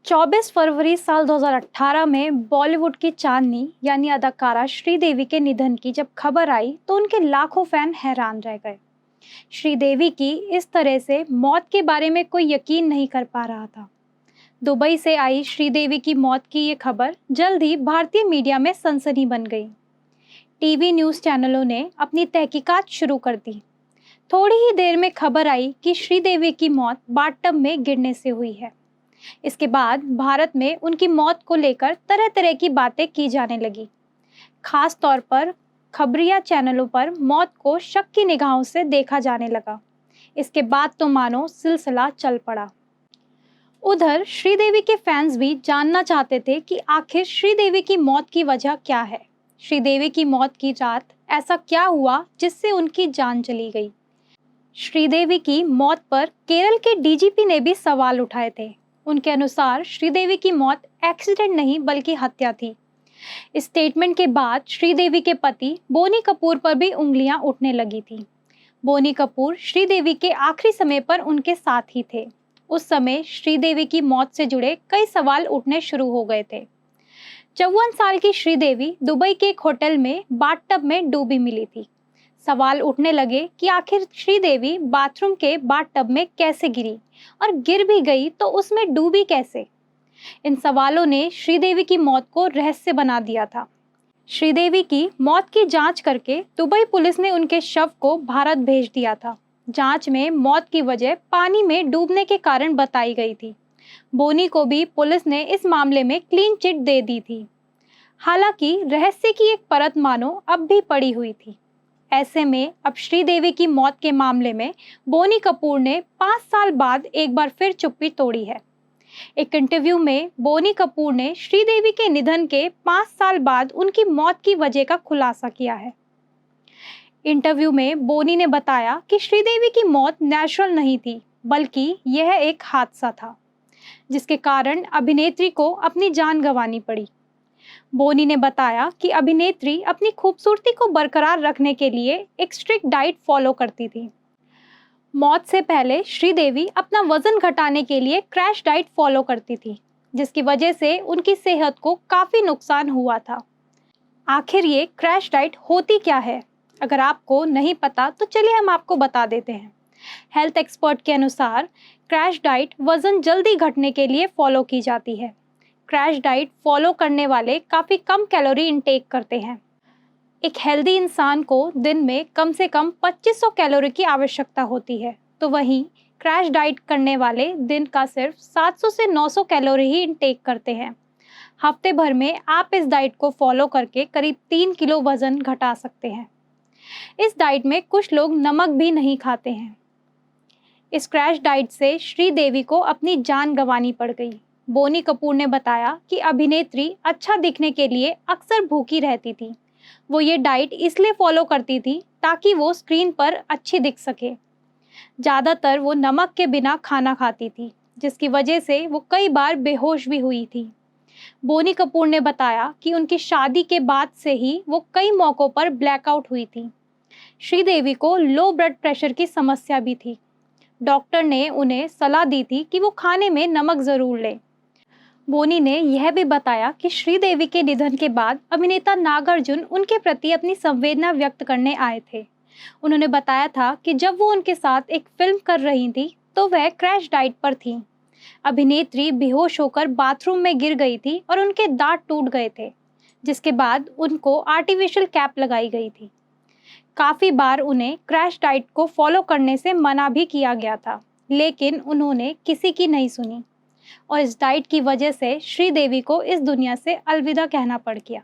24 फरवरी साल 2018 में बॉलीवुड की चांदनी यानी अदाकारा श्रीदेवी के निधन की जब खबर आई तो उनके लाखों फैन हैरान रह गए। श्रीदेवी की इस तरह से मौत के बारे में कोई यकीन नहीं कर पा रहा था। दुबई से आई श्रीदेवी की मौत की ये खबर जल्द ही भारतीय मीडिया में सनसनी बन गई। टीवी न्यूज़ चैनलों ने अपनी तहकीकात शुरू कर दी। थोड़ी ही देर में खबर आई कि श्रीदेवी की मौत बाथटब में गिरने से हुई है। इसके बाद भारत में उनकी मौत को लेकर तरह तरह की बातें की जाने लगी। खास तौर पर खबरिया चैनलों पर मौत को शक की निगाहों से देखा जाने लगा। इसके बाद तो मानो सिलसिला चल पड़ा। उधर श्रीदेवी के फैंस भी जानना चाहते थे कि आखिर श्रीदेवी की मौत की वजह क्या है। श्रीदेवी की मौत की रात ऐसा क्या हुआ जिससे उनकी जान चली गई। श्रीदेवी की मौत पर केरल के डीजीपी ने भी सवाल उठाए थे। उनके अनुसार श्रीदेवी की मौत एक्सीडेंट नहीं बल्कि हत्या थी। इस स्टेटमेंट के बाद श्रीदेवी के पति बोनी कपूर पर भी उंगलियां उठने लगी थी। बोनी कपूर श्रीदेवी के आखिरी समय पर उनके साथ ही थे। उस समय श्रीदेवी की मौत से जुड़े कई सवाल उठने शुरू हो गए थे। 54 साल की श्रीदेवी दुबई के एक होटल में बाथटब में डूबी मिली थी। सवाल उठने लगे कि आखिर श्रीदेवी बाथरूम के बाथटब में कैसे गिरी और गिर भी गई तो उसमें डूबी कैसे। इन सवालों ने श्रीदेवी की मौत को रहस्य बना दिया था। श्रीदेवी की मौत की जांच करके दुबई पुलिस ने उनके शव को भारत भेज दिया था। जांच में मौत की वजह पानी में डूबने के कारण बताई गई थी। बोनी को भी पुलिस ने इस मामले में क्लीन चिट दे दी थी। हालांकि रहस्य की एक परत मानो अब भी पड़ी हुई थी। ऐसे में अब श्रीदेवी की मौत के मामले में बोनी कपूर ने 5 साल बाद एक बार फिर चुप्पी तोड़ी है। एक इंटरव्यू में बोनी कपूर ने श्रीदेवी के निधन के 5 साल बाद उनकी मौत की वजह का खुलासा किया है। इंटरव्यू में बोनी ने बताया कि श्रीदेवी की मौत नेचुरल नहीं थी बल्कि यह एक हादसा था जिसके कारण अभिनेत्री को अपनी जान गंवानी पड़ी। बोनी ने बताया कि अभिनेत्री अपनी खूबसूरती को बरकरार रखने के लिए एक स्ट्रिक्ट डाइट फॉलो करती थी। मौत से पहले श्रीदेवी अपना वजन घटाने के लिए क्रैश डाइट फॉलो करती थी जिसकी वजह से उनकी सेहत को काफ़ी नुकसान हुआ था। आखिर ये क्रैश डाइट होती क्या है? अगर आपको नहीं पता तो चलिए हम आपको बता देते हैं। हेल्थ एक्सपर्ट के अनुसार क्रैश डाइट वजन जल्दी घटने के लिए फॉलो की जाती है। क्रैश डाइट फॉलो करने वाले काफ़ी कम कैलोरी इंटेक करते हैं। एक हेल्दी इंसान को दिन में कम से कम 2500 कैलोरी की आवश्यकता होती है, तो वहीं क्रैश डाइट करने वाले दिन का सिर्फ 700 से 900 कैलोरी ही इंटेक करते हैं। हफ्ते भर में आप इस डाइट को फॉलो करके करीब 3 किलो वजन घटा सकते हैं। इस डाइट में कुछ लोग नमक भी नहीं खाते हैं। इस क्रैश डाइट से श्रीदेवी को अपनी जान गंवानी पड़ गई। बोनी कपूर ने बताया कि अभिनेत्री अच्छा दिखने के लिए अक्सर भूखी रहती थी। वो ये डाइट इसलिए फॉलो करती थी ताकि वो स्क्रीन पर अच्छी दिख सके। ज़्यादातर वो नमक के बिना खाना खाती थी जिसकी वजह से वो कई बार बेहोश भी हुई थी। बोनी कपूर ने बताया कि उनकी शादी के बाद से ही वो कई मौक़ों पर ब्लैकआउट हुई थी। श्रीदेवी को लो ब्लड प्रेशर की समस्या भी थी। डॉक्टर ने उन्हें सलाह दी थी कि वो खाने में नमक ज़रूर लें। बोनी ने यह भी बताया कि श्रीदेवी के निधन के बाद अभिनेता नागार्जुन उनके प्रति अपनी संवेदना व्यक्त करने आए थे। उन्होंने बताया था कि जब वो उनके साथ एक फिल्म कर रही थी तो वह क्रैश डाइट पर थी। अभिनेत्री बेहोश होकर बाथरूम में गिर गई थी और उनके दांत टूट गए थे, जिसके बाद उनको आर्टिफिशियल कैप लगाई गई थी। काफ़ी बार उन्हें क्रैश डाइट को फॉलो करने से मना भी किया गया था, लेकिन उन्होंने किसी की नहीं सुनी और इस डाइट की वजह से श्रीदेवी को इस दुनिया से अलविदा कहना पड़ गया।